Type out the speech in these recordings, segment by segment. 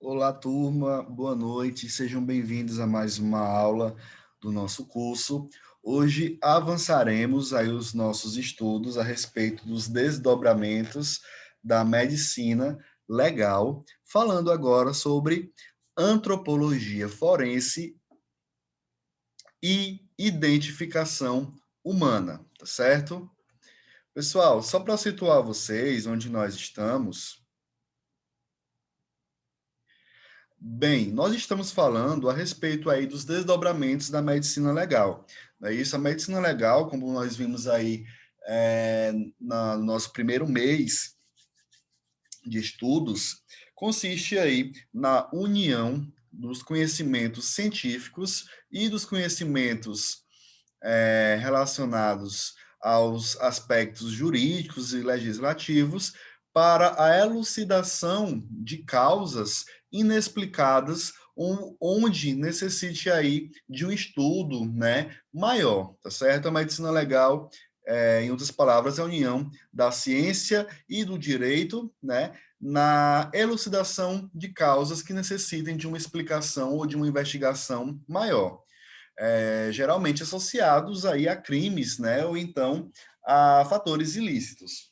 Olá, turma, boa noite, sejam bem-vindos a mais uma aula do nosso curso. Hoje avançaremos aí os nossos estudos a respeito dos desdobramentos da medicina legal, falando agora sobre antropologia forense e identificação humana, tá certo? Pessoal, só para situar vocês onde nós estamos. Bem, nós estamos falando a respeito aí dos desdobramentos da medicina legal. Não é isso? A medicina legal, como nós vimos aí no nosso primeiro mês de estudos, consiste aí na união dos conhecimentos científicos e dos conhecimentos relacionados aos aspectos jurídicos e legislativos para a elucidação de causas inexplicadas onde necessite aí de um estudo, né, maior, tá certo? A medicina legal, em outras palavras, é a união da ciência e do direito, né, na elucidação de causas que necessitem de uma explicação ou de uma investigação maior, geralmente associados aí a crimes, né, ou então a fatores ilícitos.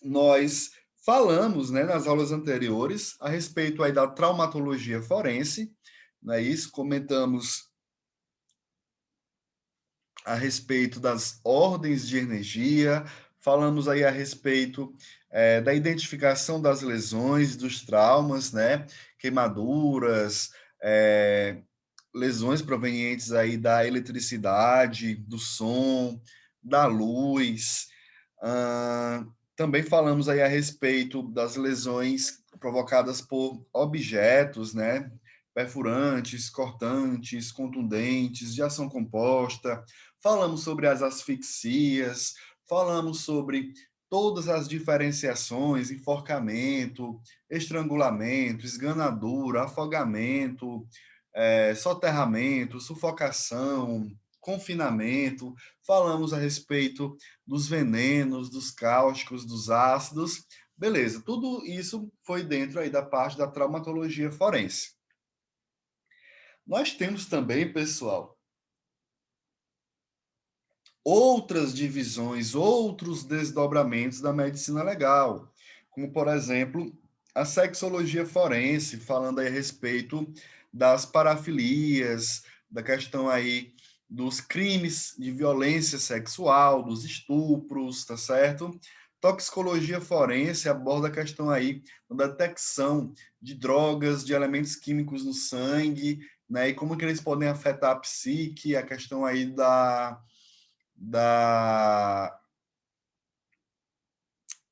Nós falamos, né, nas aulas anteriores a respeito aí da traumatologia forense, não é isso? Comentamos a respeito das ordens de energia, falamos aí a respeito da identificação das lesões, dos traumas, né, queimaduras, lesões provenientes aí da eletricidade, do som, da luz. Também falamos aí a respeito das lesões provocadas por objetos, né? Perfurantes, cortantes, contundentes, de ação composta. Falamos sobre as asfixias, falamos sobre todas as diferenciações, enforcamento, estrangulamento, esganadura, afogamento, soterramento, sufocação, confinamento. Falamos a respeito dos venenos, dos cáusticos, dos ácidos. Beleza, tudo isso foi dentro aí da parte da traumatologia forense. Nós temos também, pessoal, outras divisões, outros desdobramentos da medicina legal, como, por exemplo, a sexologia forense, falando aí a respeito das parafilias, da questão aí dos crimes de violência sexual, dos estupros, tá certo? Toxicologia forense aborda a questão aí da detecção de drogas, de elementos químicos no sangue, né, e como que eles podem afetar a psique, a questão aí da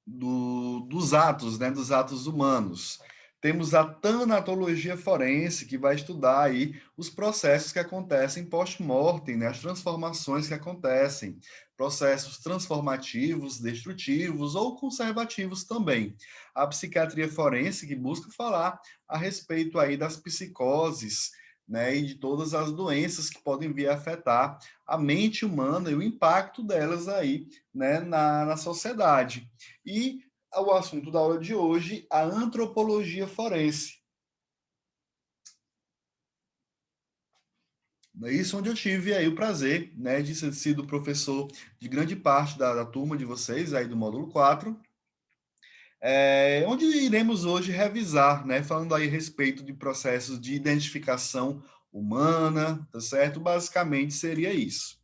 dos atos, né, dos atos humanos. Temos a tanatologia forense, que vai estudar aí os processos que acontecem post-mortem, né, as transformações que acontecem, processos transformativos, destrutivos ou conservativos também. A psiquiatria forense, que busca falar a respeito aí das psicoses, né, e de todas as doenças que podem vir a afetar a mente humana e o impacto delas aí, né, na sociedade. E o assunto da aula de hoje, a antropologia forense. É isso, onde eu tive aí o prazer, né, de ter sido professor de grande parte da turma de vocês, aí do módulo 4, onde iremos hoje revisar, né, falando aí a respeito de processos de identificação humana, tá certo? Basicamente seria isso.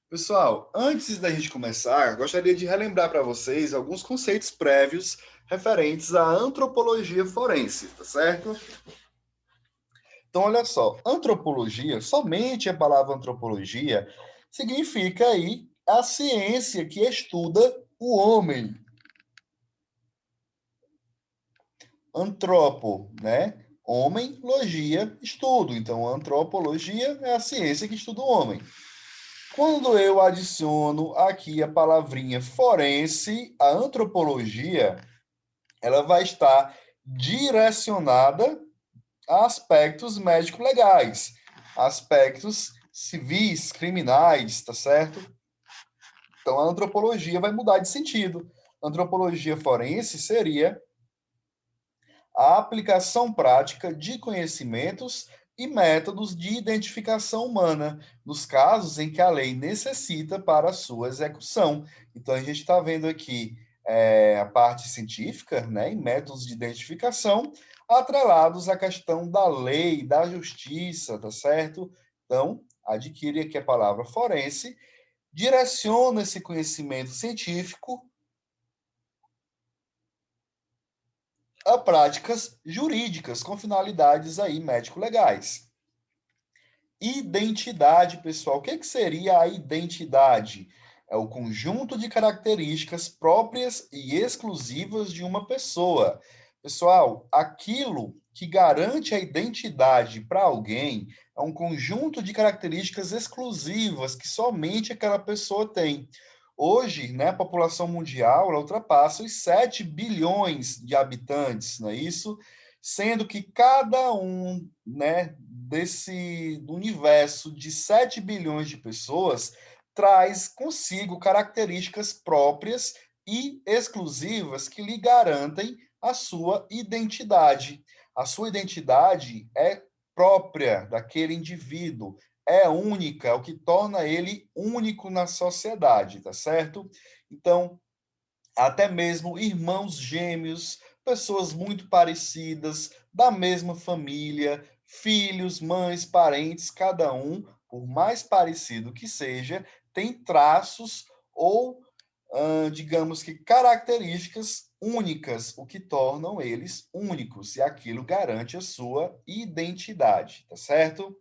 Pessoal, antes da gente começar, gostaria de relembrar para vocês alguns conceitos prévios referentes à antropologia forense, tá certo? Então, olha só, antropologia, somente a palavra antropologia, significa aí a ciência que estuda o homem. Antropo, né? Homem, logia, estudo. Então, a antropologia é a ciência que estuda o homem. Quando eu adiciono aqui a palavrinha forense, a antropologia, ela vai estar direcionada a aspectos médico-legais, aspectos civis, criminais, tá certo? Então, a antropologia vai mudar de sentido. A antropologia forense seria a aplicação prática de conhecimentos e métodos de identificação humana, nos casos em que a lei necessita para sua execução. Então, a gente está vendo aqui a parte científica, né, e métodos de identificação, atrelados à questão da lei, da justiça, tá certo? Então, adquire aqui a palavra forense, direciona esse conhecimento científico a práticas jurídicas com finalidades aí médico-legais. Identidade, pessoal. O que seria a identidade? É o conjunto de características próprias e exclusivas de uma pessoa. Pessoal, aquilo que garante a identidade para alguém é um conjunto de características exclusivas que somente aquela pessoa tem. Hoje, né, a população mundial ela ultrapassa os 7 bilhões de habitantes, não é isso? Sendo que cada um, né, do universo de 7 bilhões de pessoas traz consigo características próprias e exclusivas que lhe garantem a sua identidade. A sua identidade é própria daquele indivíduo, é única, é o que torna ele único na sociedade, tá certo? Então, até mesmo irmãos gêmeos, pessoas muito parecidas, da mesma família, filhos, mães, parentes, cada um, por mais parecido que seja, tem traços ou, digamos que, características únicas, o que tornam eles únicos, e aquilo garante a sua identidade, tá certo?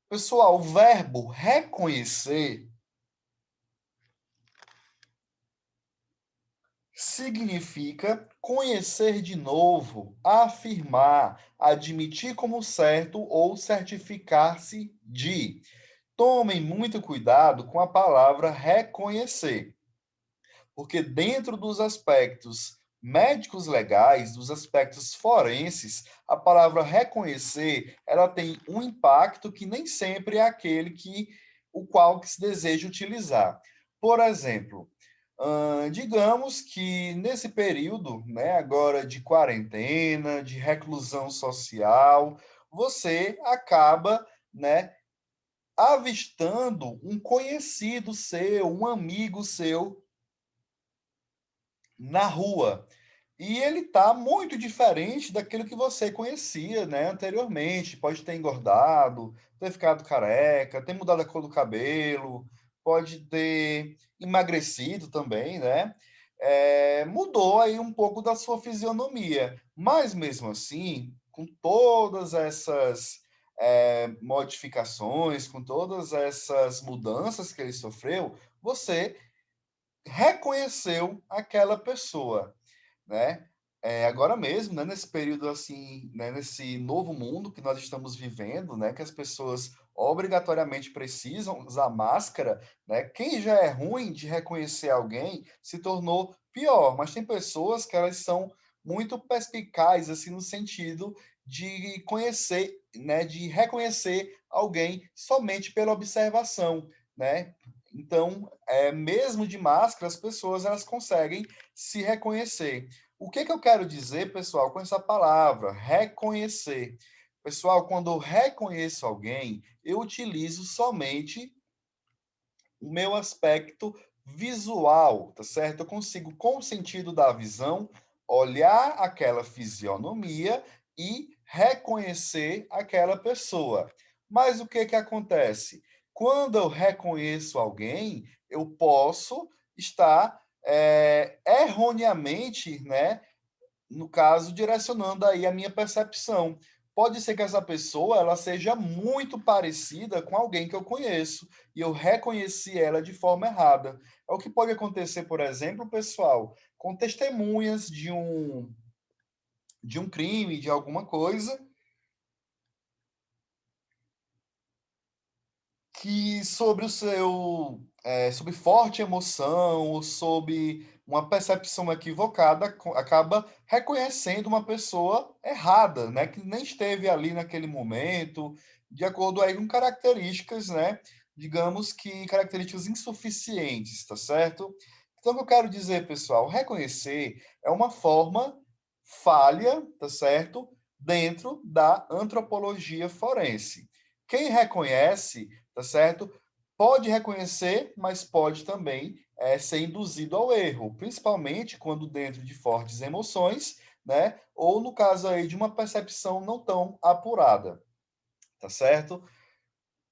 Pessoal, o verbo reconhecer significa conhecer de novo, afirmar, admitir como certo ou certificar-se de. Tomem muito cuidado com a palavra reconhecer, porque dentro dos aspectos médicos legais, dos aspectos forenses, a palavra reconhecer, ela tem um impacto que nem sempre é aquele que o qual que se deseja utilizar. Por exemplo, digamos que nesse período, né, agora de quarentena, de reclusão social, você acaba, né, avistando um conhecido seu, um amigo seu na rua. E ele está muito diferente daquilo que você conhecia, né, anteriormente. Pode ter engordado, ter ficado careca, ter mudado a cor do cabelo, pode ter emagrecido também, né? Mudou aí um pouco da sua fisionomia. Mas mesmo assim, com todas essas modificações, com todas essas mudanças que ele sofreu, você reconheceu aquela pessoa, né? Agora mesmo, né, nesse período assim, né, nesse novo mundo que nós estamos vivendo, né, que as pessoas obrigatoriamente precisam usar máscara, né? Quem já é ruim de reconhecer alguém se tornou pior, mas tem pessoas que elas são muito perspicazes assim no sentido de conhecer, né, de reconhecer alguém somente pela observação, né? Então, mesmo de máscara, as pessoas elas conseguem se reconhecer. O que eu quero dizer, pessoal, com essa palavra, reconhecer? Pessoal, quando eu reconheço alguém, eu utilizo somente o meu aspecto visual, tá certo? Eu consigo, com o sentido da visão, olhar aquela fisionomia e reconhecer aquela pessoa. Mas o que acontece? Quando eu reconheço alguém, eu posso estar erroneamente, né, no caso, direcionando aí a minha percepção. Pode ser que essa pessoa ela seja muito parecida com alguém que eu conheço e eu reconheci ela de forma errada. É o que pode acontecer, por exemplo, pessoal, com testemunhas de um crime, de alguma coisa, que sobre o seu, sobre forte emoção ou sobre uma percepção equivocada, acaba reconhecendo uma pessoa errada, né, que nem esteve ali naquele momento, de acordo aí com características, né, digamos que características insuficientes, tá certo? Então, o que eu quero dizer, pessoal, reconhecer é uma forma falha, tá certo? Dentro da antropologia forense. Quem reconhece, tá certo? Pode reconhecer, mas pode também ser induzido ao erro, principalmente quando dentro de fortes emoções, né? Ou no caso aí de uma percepção não tão apurada, tá certo?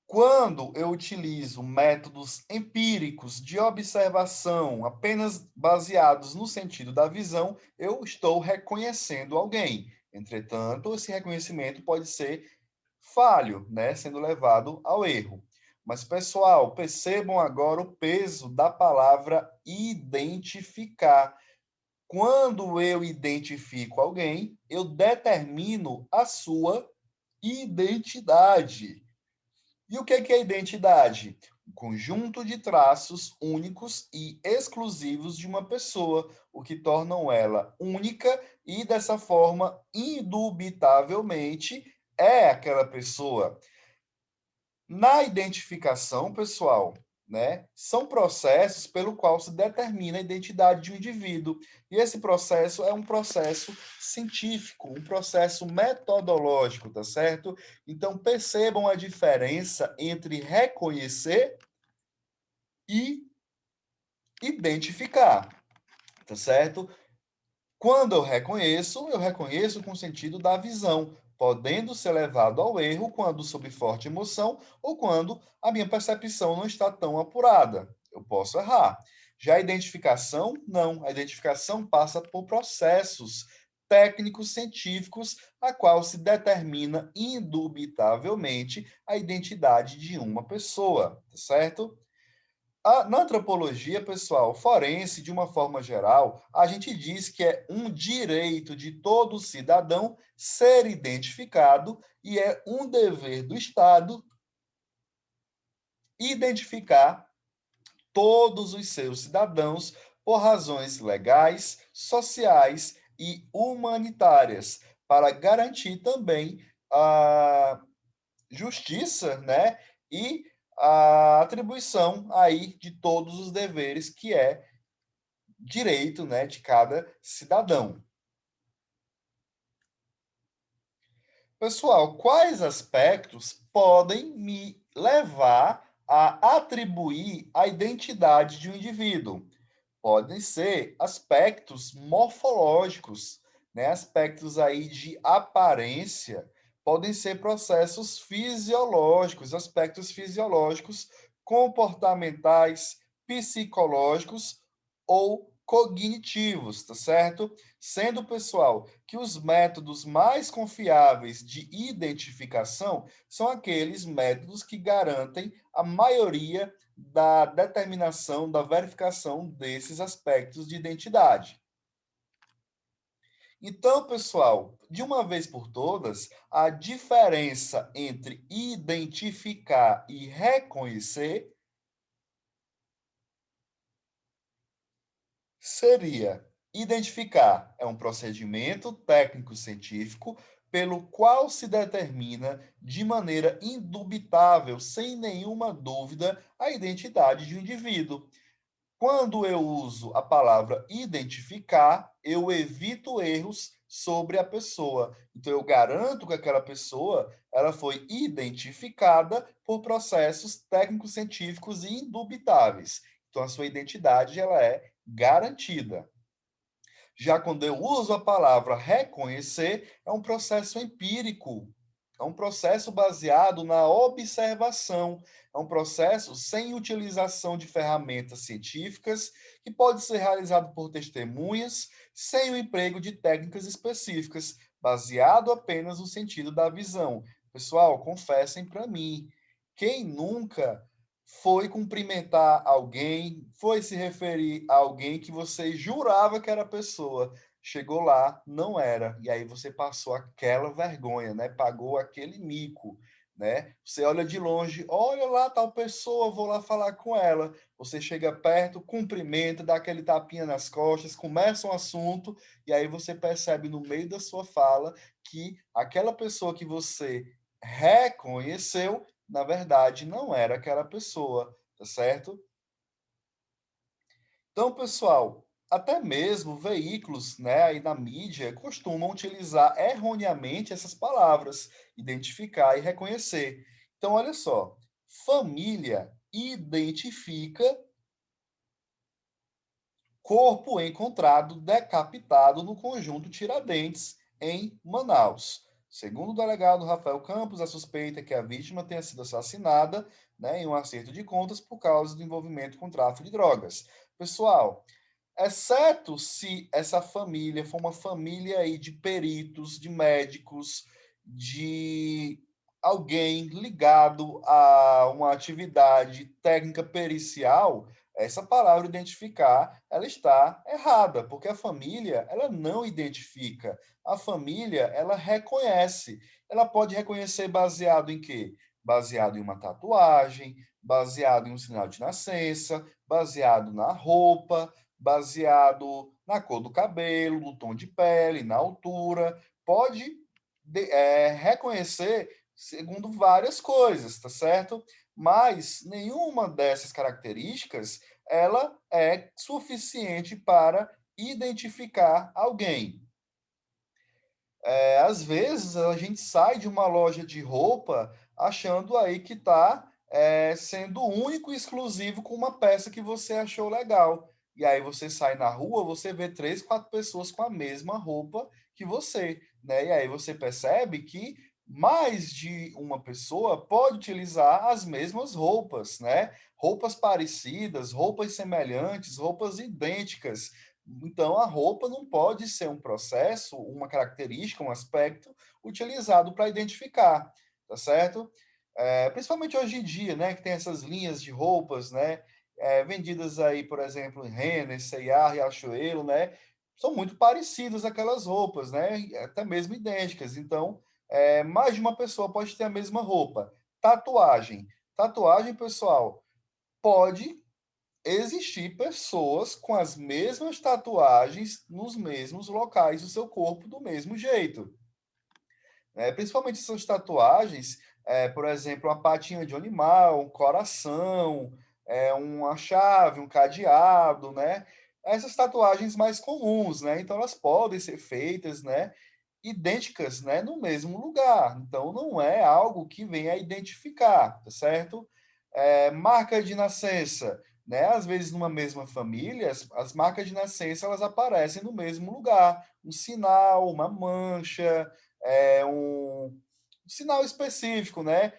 Quando eu utilizo métodos empíricos de observação apenas baseados no sentido da visão, eu estou reconhecendo alguém. Entretanto, esse reconhecimento pode ser falho, né, sendo levado ao erro. Mas, pessoal, percebam agora o peso da palavra identificar. Quando eu identifico alguém, eu determino a sua identidade. E o que é identidade? Um conjunto de traços únicos e exclusivos de uma pessoa, o que tornam ela única e, dessa forma, indubitavelmente, é aquela pessoa. Na identificação, pessoal, né, são processos pelo qual se determina a identidade de um indivíduo. E esse processo é um processo científico, um processo metodológico, tá certo? Então, percebam a diferença entre reconhecer e identificar, tá certo? Quando eu reconheço com o sentido da visão, podendo ser levado ao erro quando sob forte emoção ou quando a minha percepção não está tão apurada. Eu posso errar. Já a identificação, não. A identificação passa por processos técnicos científicos, a qual se determina indubitavelmente a identidade de uma pessoa, tá certo? Na antropologia, pessoal, forense, de uma forma geral, a gente diz que é um direito de todo cidadão ser identificado e é um dever do Estado identificar todos os seus cidadãos por razões legais, sociais e humanitárias, para garantir também a justiça, né? E a atribuição aí de todos os deveres que é direito, né, de cada cidadão. Pessoal, quais aspectos podem me levar a atribuir a identidade de um indivíduo? Podem ser aspectos morfológicos, né, aspectos aí de aparência, podem ser processos fisiológicos, aspectos fisiológicos, comportamentais, psicológicos ou cognitivos, tá certo? Sendo, pessoal, que os métodos mais confiáveis de identificação são aqueles métodos que garantem a maioria da determinação, da verificação desses aspectos de identidade. Então, pessoal, de uma vez por todas, a diferença entre identificar e reconhecer seria: identificar é um procedimento técnico-científico pelo qual se determina de maneira indubitável, sem nenhuma dúvida, a identidade de um indivíduo. Quando eu uso a palavra identificar, eu evito erros sobre a pessoa. Então, eu garanto que aquela pessoa ela foi identificada por processos técnicos científicos e indubitáveis. Então, a sua identidade ela é garantida. Já quando eu uso a palavra reconhecer, é um processo empírico, é um processo baseado na observação, é um processo sem utilização de ferramentas científicas, que pode ser realizado por testemunhas, sem o emprego de técnicas específicas, baseado apenas no sentido da visão. Pessoal, confessem para mim, quem nunca foi cumprimentar alguém, foi se referir a alguém que você jurava que era a pessoa, chegou lá, não era, e aí você passou aquela vergonha, né? Pagou aquele mico, né? Você olha de longe, olha lá tal pessoa, vou lá falar com ela. Você chega perto, cumprimenta, dá aquele tapinha nas costas, começa um assunto, e aí você percebe no meio da sua fala que aquela pessoa que você reconheceu na verdade, não era aquela pessoa, tá certo? Então, pessoal, Até mesmo veículos, né, aí na mídia costumam utilizar erroneamente essas palavras, identificar e reconhecer. Então, olha só, família identifica corpo encontrado decapitado no conjunto Tiradentes, em Manaus. Segundo o delegado Rafael Campos, a suspeita é que a vítima tenha sido assassinada, né, em um acerto de contas por causa do envolvimento com tráfico de drogas. Pessoal, exceto se essa família for uma família aí de peritos, de médicos, de alguém ligado a uma atividade técnica pericial, essa palavra identificar, ela está errada, porque a família, ela não identifica. A família, ela reconhece. Ela pode reconhecer baseado em quê? Baseado em uma tatuagem, baseado em um sinal de nascença, baseado na roupa, baseado na cor do cabelo, no tom de pele, na altura, pode reconhecer segundo várias coisas, tá certo? Mas nenhuma dessas características ela é suficiente para identificar alguém. Às vezes a gente sai de uma loja de roupa achando aí que está sendo único e exclusivo com uma peça que você achou legal. E aí você sai na rua, você vê 3, 4 pessoas com a mesma roupa que você, né? E aí você percebe que mais de uma pessoa pode utilizar as mesmas roupas, né? Roupas parecidas, roupas semelhantes, roupas idênticas. Então, a roupa não pode ser um processo, uma característica, um aspecto utilizado para identificar, tá certo? Principalmente hoje em dia, né, que tem essas linhas de roupas, né, vendidas aí, por exemplo, em Renner, C&A, Riachuelo, né, são muito parecidas aquelas roupas, né, até mesmo idênticas. Então, mais de uma pessoa pode ter a mesma roupa. Tatuagem. Tatuagem, pessoal, pode existir pessoas com as mesmas tatuagens nos mesmos locais do seu corpo do mesmo jeito. Principalmente essas tatuagens, por exemplo, uma patinha de um animal, um coração, uma chave, um cadeado, né? Essas tatuagens mais comuns, né? Então elas podem ser feitas, né? Idênticas, né? No mesmo lugar. Então não é algo que venha a identificar, tá certo? Marca de nascença, né? Às vezes numa mesma família, as marcas de nascença elas aparecem no mesmo lugar, um sinal, uma mancha, um sinal específico, né?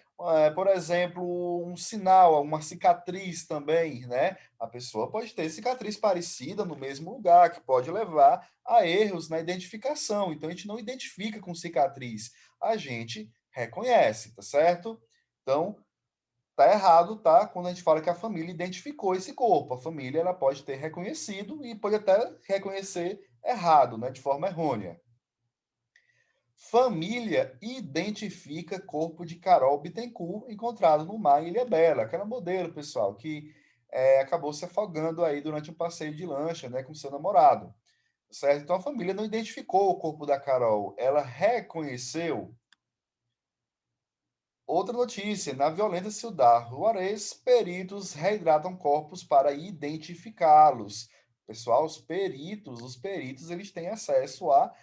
Por exemplo, um sinal, uma cicatriz também, né? A pessoa pode ter cicatriz parecida no mesmo lugar, que pode levar a erros na identificação. Então, a gente não identifica com cicatriz, a gente reconhece, tá certo? Então, tá errado, tá? Quando a gente fala que a família identificou esse corpo. A família ela pode ter reconhecido e pode até reconhecer errado, né? De forma errônea. Família identifica corpo de Carol Bittencourt encontrado no mar em Ilhabela. Aquela modelo, pessoal, que acabou se afogando aí durante um passeio de lancha, né, com seu namorado. Certo? Então a família não identificou o corpo da Carol, ela reconheceu. Outra notícia, na violenta Ciudad Juarez, peritos reidratam corpos para identificá-los. Pessoal, os peritos, eles têm acesso a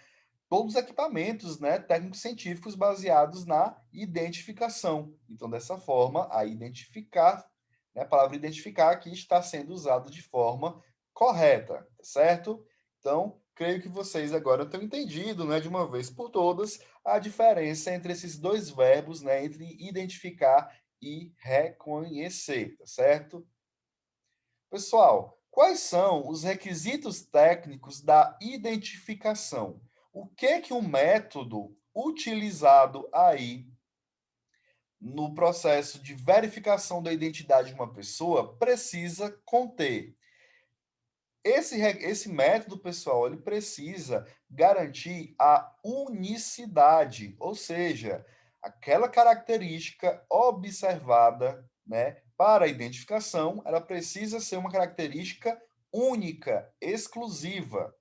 todos os equipamentos, né, técnicos científicos baseados na identificação. Então, dessa forma, a identificar, né, a palavra identificar aqui está sendo usada de forma correta, tá certo? Então, creio que vocês agora tenham entendido, né, de uma vez por todas, a diferença entre esses dois verbos, né, entre identificar e reconhecer, tá certo? Pessoal, quais são os requisitos técnicos da identificação? O que um método utilizado aí no processo de verificação da identidade de uma pessoa precisa conter? Esse método, pessoal, ele precisa garantir a unicidade, ou seja, aquela característica observada, né, para a identificação, ela precisa ser uma característica única, exclusiva.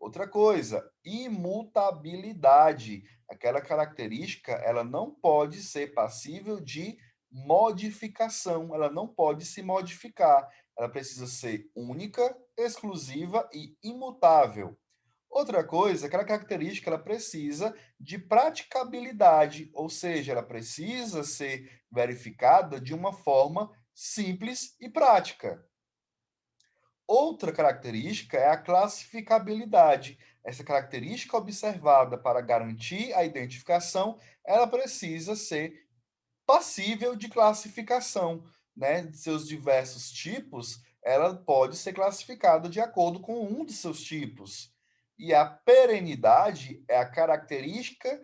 Outra coisa, imutabilidade. Aquela característica, ela não pode ser passível de modificação, ela não pode se modificar, ela precisa ser única, exclusiva e imutável. Outra coisa, aquela característica ela precisa de praticabilidade, ou seja, ela precisa ser verificada de uma forma simples e prática. Outra característica é a classificabilidade. Essa característica observada para garantir a identificação, ela precisa ser passível de classificação, né? De seus diversos tipos, ela pode ser classificada de acordo com um de seus tipos. E a perenidade é a característica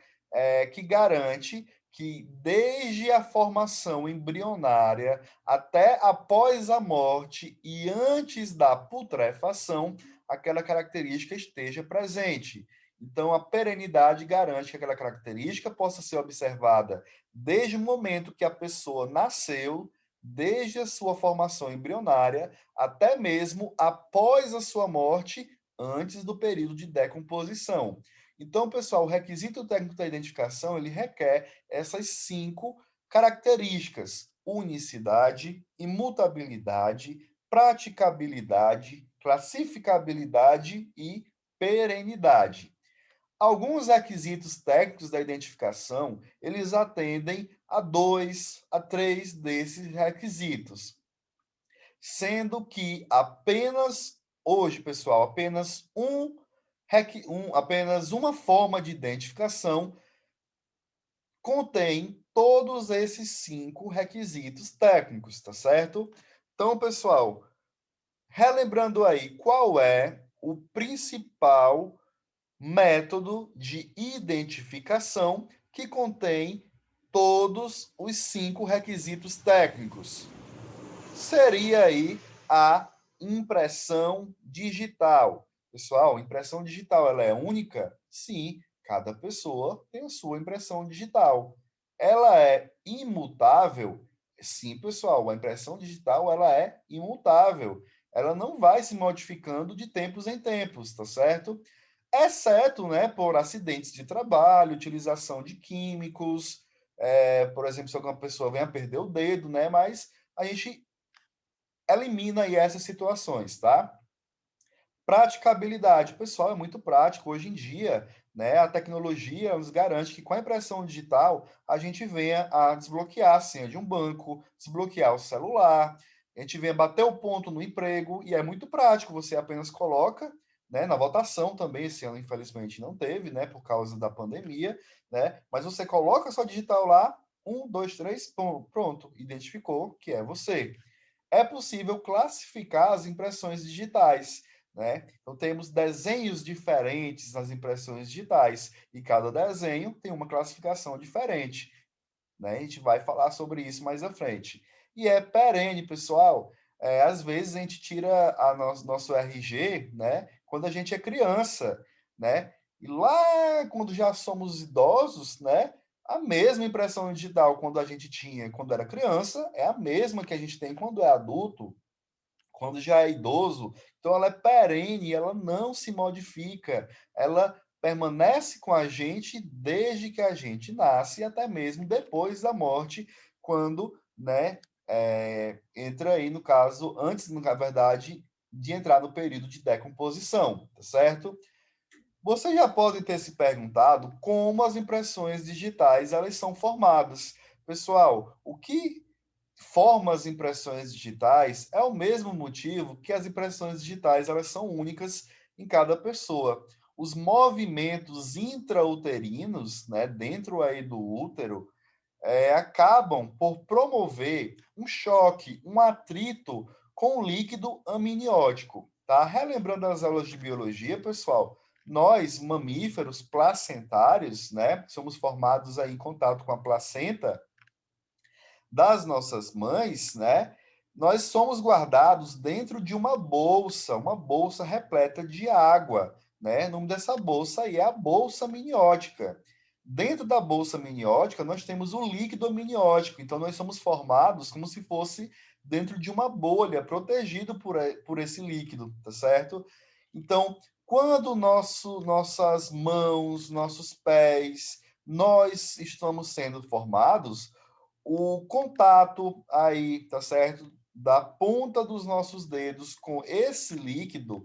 que garante que, desde a formação embrionária até após a morte e antes da putrefação, aquela característica esteja presente. Então, a perenidade garante que aquela característica possa ser observada desde o momento que a pessoa nasceu, desde a sua formação embrionária, até mesmo após a sua morte, antes do período de decomposição. Então, pessoal, o requisito técnico da identificação, ele requer essas 5 características: unicidade, imutabilidade, praticabilidade, classificabilidade e perenidade. Alguns requisitos técnicos da identificação, eles atendem a 2, a 3 desses requisitos, sendo que apenas hoje, pessoal, apenas uma forma de identificação contém todos esses 5 requisitos técnicos, tá certo? Então, pessoal, relembrando aí, qual é o principal método de identificação que contém todos os 5 requisitos técnicos? Seria aí a impressão digital. Pessoal, impressão digital, ela é única? Sim, cada pessoa tem a sua impressão digital. Ela é imutável? Sim, pessoal, a impressão digital, ela é imutável. Ela não vai se modificando de tempos em tempos, tá certo? Exceto, né, por acidentes de trabalho, utilização de químicos, por exemplo, se alguma pessoa venha a perder o dedo, né, mas a gente elimina aí essas situações, tá? Praticabilidade. Pessoal, é muito prático. Hoje em dia, né, a tecnologia nos garante que com a impressão digital a gente venha a desbloquear a senha de um banco, desbloquear o celular, a gente venha bater o ponto no emprego e é muito prático. Você apenas coloca, né, na votação também, esse ano infelizmente não teve, né, por causa da pandemia, né, mas você coloca sua digital lá, 1, 2, 3, pronto, identificou que é você. É possível classificar as impressões digitais, né? Então, temos desenhos diferentes nas impressões digitais, e cada desenho tem uma classificação diferente, né? A gente vai falar sobre isso mais à frente. E é perene, pessoal. Às vezes a gente tira nosso RG, né? Quando a gente é criança, né? E lá, quando já somos idosos, né? A mesma impressão digital quando a gente tinha quando era criança é a mesma que a gente tem quando é adulto, quando já é idoso. Então, ela é perene, ela não se modifica, ela permanece com a gente desde que a gente nasce, até mesmo depois da morte, quando, né, entra aí, no caso, antes, na verdade, de entrar no período de decomposição, tá certo? Vocês já podem ter se perguntado como as impressões digitais elas são formadas. Pessoal, o que forma as impressões digitais é o mesmo motivo que as impressões digitais elas são únicas em cada pessoa. Os movimentos intrauterinos, né, dentro aí do útero, acabam por promover um choque, um atrito com o líquido amniótico, tá? Relembrando as aulas de biologia, pessoal, nós, mamíferos placentários, né, somos formados aí em contato com a placenta das nossas mães, né? Nós somos guardados dentro de uma bolsa repleta de água, né? O nome dessa bolsa aí é a bolsa amniótica. Dentro da bolsa amniótica, nós temos o líquido amniótico, então nós somos formados como se fosse dentro de uma bolha, protegido por esse líquido, tá certo? Então, quando nossas mãos, nossos pés, nós estamos sendo formados, o contato aí, tá certo? da ponta dos nossos dedos com esse líquido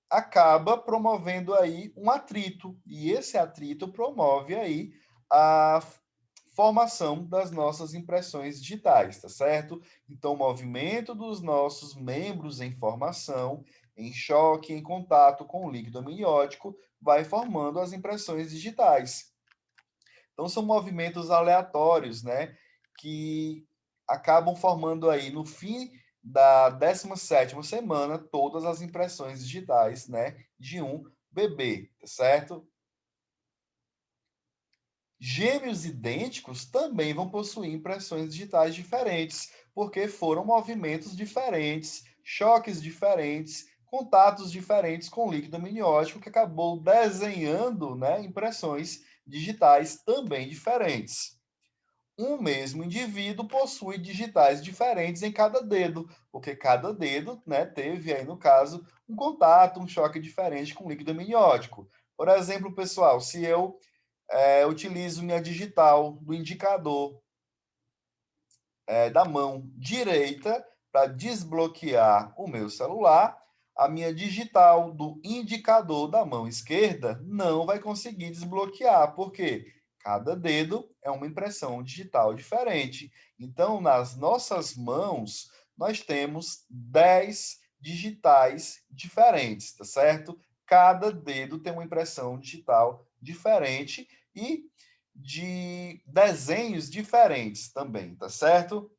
acaba promovendo aí um atrito, e esse atrito promove aí a formação das nossas impressões digitais, tá certo? Então, o movimento dos nossos membros em formação, em choque, em contato com o líquido amniótico, vai formando as impressões digitais. Então, são movimentos aleatórios, né, que acabam formando aí, no fim da 17ª semana, todas as impressões digitais, né, de um bebê, tá certo? Gêmeos idênticos também vão possuir impressões digitais diferentes, porque foram movimentos diferentes, choques diferentes, contatos diferentes com o líquido amniótico, que acabou desenhando, né, impressões digitais também diferentes. Um mesmo indivíduo possui digitais diferentes em cada dedo, porque cada dedo, né, teve aí, no caso, um contato, um choque diferente com o líquido amniótico. Por exemplo, pessoal, se eu utilizo minha digital do indicador da mão direita para desbloquear o meu celular, a minha digital do indicador da mão esquerda não vai conseguir desbloquear, porque cada dedo é uma impressão digital diferente. Então, nas nossas mãos, nós temos 10 digitais diferentes, tá certo? Cada dedo tem uma impressão digital diferente e de desenhos diferentes também, tá certo?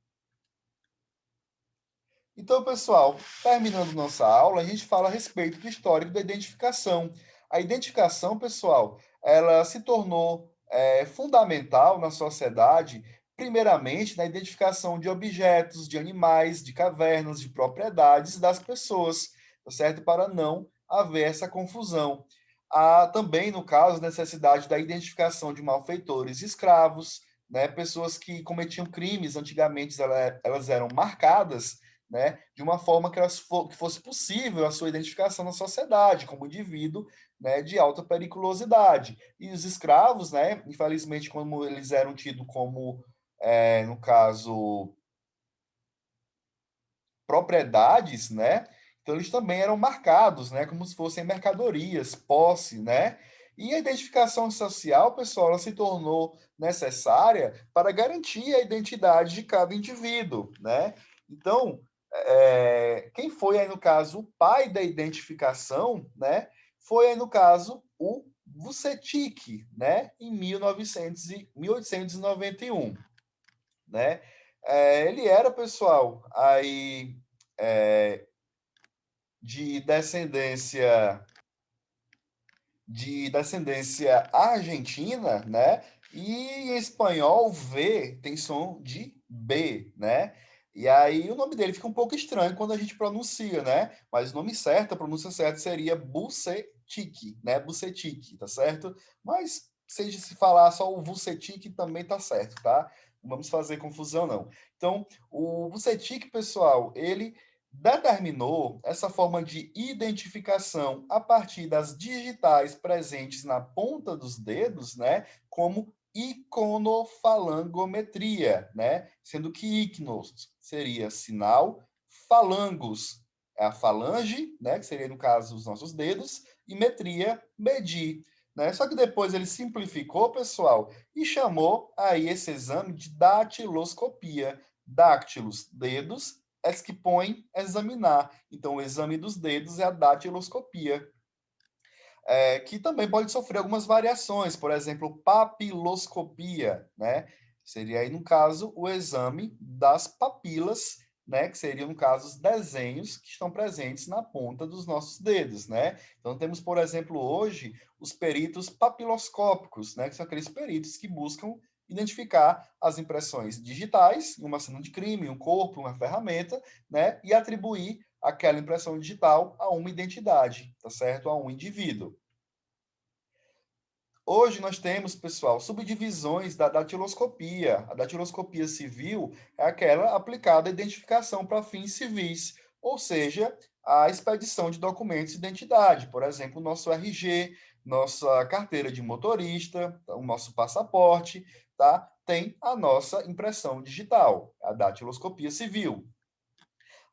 Então, pessoal, terminando nossa aula, a gente fala a respeito do histórico da identificação. A identificação, pessoal, ela se tornou fundamental na sociedade, primeiramente na identificação de objetos, de animais, de cavernas, de propriedades das pessoas, tá certo? Para não haver essa confusão. Há também, no caso, necessidade da identificação de malfeitores e escravos, né? Pessoas que cometiam crimes, antigamente elas eram marcadas, né, de uma forma que fosse possível a sua identificação na sociedade, como indivíduo, né, de alta periculosidade. E os escravos, né, infelizmente, como eles eram tidos como, no caso, propriedades, né, então eles também eram marcados, né, como se fossem mercadorias, posse, né, e a identificação social, pessoal, ela se tornou necessária para garantir a identidade de cada indivíduo, né? Então, quem foi aí, no caso, o pai da identificação, né? Foi aí, no caso, o Vucetich, né? Em 1891, né? Ele era, pessoal, aí é, de descendência argentina, né? E em espanhol, V tem som de B, né? E aí o nome dele fica um pouco estranho quando a gente pronuncia, né? Mas o nome certo, a pronúncia certa seria Bucetic, né? Bucetic, tá certo? Mas se falar só o Vucetic também tá certo, tá? Não vamos fazer confusão, não. Então, o Vucetic, pessoal, ele determinou essa forma de identificação a partir das digitais presentes na ponta dos dedos, né, como iconofalangometria, né, sendo que ícnos seria sinal, falangos é a falange, né, que seria no caso os nossos dedos, e metria, medir, né? Só que depois ele simplificou, pessoal, e chamou aí esse exame de datiloscopia. Dáctilos, dedos, que põe examinar. Então, o exame dos dedos é a datiloscopia, que também pode sofrer algumas variações, por exemplo, papiloscopia, né? Seria aí, no caso, o exame das papilas, né? Que seriam, no caso, os desenhos que estão presentes na ponta dos nossos dedos, né? Então, temos, por exemplo, hoje, os peritos papiloscópicos, né? Que são aqueles peritos que buscam identificar as impressões digitais em uma cena de crime, um corpo, uma ferramenta, né? E atribuir aquela impressão digital a uma identidade, tá certo? A um indivíduo. Hoje nós temos, pessoal, subdivisões da datiloscopia. A datiloscopia civil é aquela aplicada à identificação para fins civis, ou seja, a expedição de documentos de identidade, por exemplo, o nosso RG, nossa carteira de motorista, o nosso passaporte, tá? Tem a nossa impressão digital, a datiloscopia civil.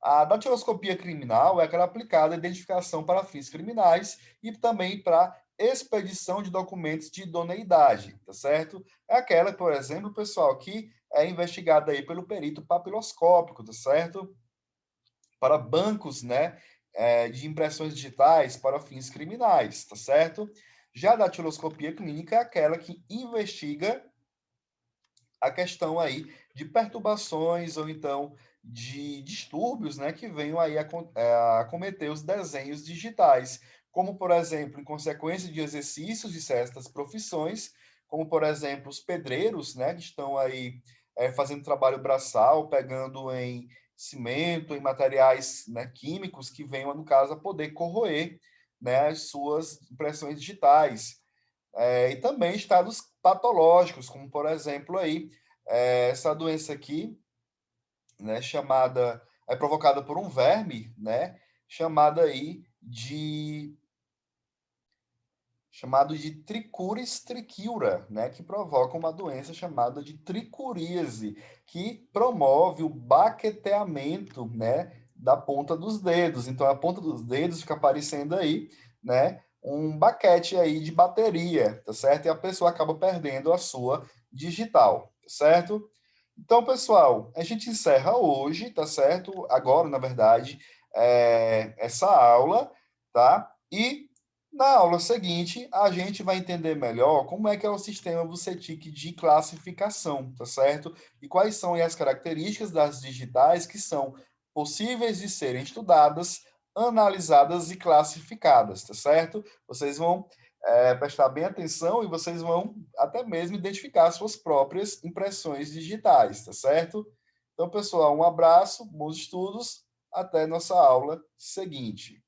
A datiloscopia criminal é aquela aplicada à identificação para fins criminais e também para expedição de documentos de idoneidade, tá certo? É aquela, por exemplo, pessoal, que é investigada aí pelo perito papiloscópico, tá certo? Para bancos, né, de impressões digitais para fins criminais, tá certo? Já a datiloscopia clínica é aquela que investiga a questão aí de perturbações ou então de distúrbios, né, que venham aí a cometer os desenhos digitais, como, por exemplo, em consequência de exercícios de certas profissões, como, por exemplo, os pedreiros, né, que estão aí fazendo trabalho braçal, pegando em cimento, em materiais, né, químicos que venham, no caso, a poder corroer, né, as suas impressões digitais. E também estados patológicos, como, por exemplo, aí, essa doença aqui, né, é provocada por um verme, né, chamada aí chamado de Trichuris trichiura, né, que provoca uma doença chamada de tricuríase, que promove o baqueteamento, né, da ponta dos dedos. Então, a ponta dos dedos fica aparecendo aí, né, um baquete aí de bateria, tá certo? E a pessoa acaba perdendo a sua digital, tá certo? Então, pessoal, a gente encerra hoje, tá certo? Agora, na verdade, essa aula, tá? E na aula seguinte, a gente vai entender melhor como é que é o sistema Vucetich de classificação, tá certo? E quais são aí as características das digitais que são possíveis de serem estudadas, analisadas e classificadas, tá certo? Vocês vão prestar bem atenção e vocês vão até mesmo identificar suas próprias impressões digitais, tá certo? Então, pessoal, um abraço, bons estudos, até nossa aula seguinte.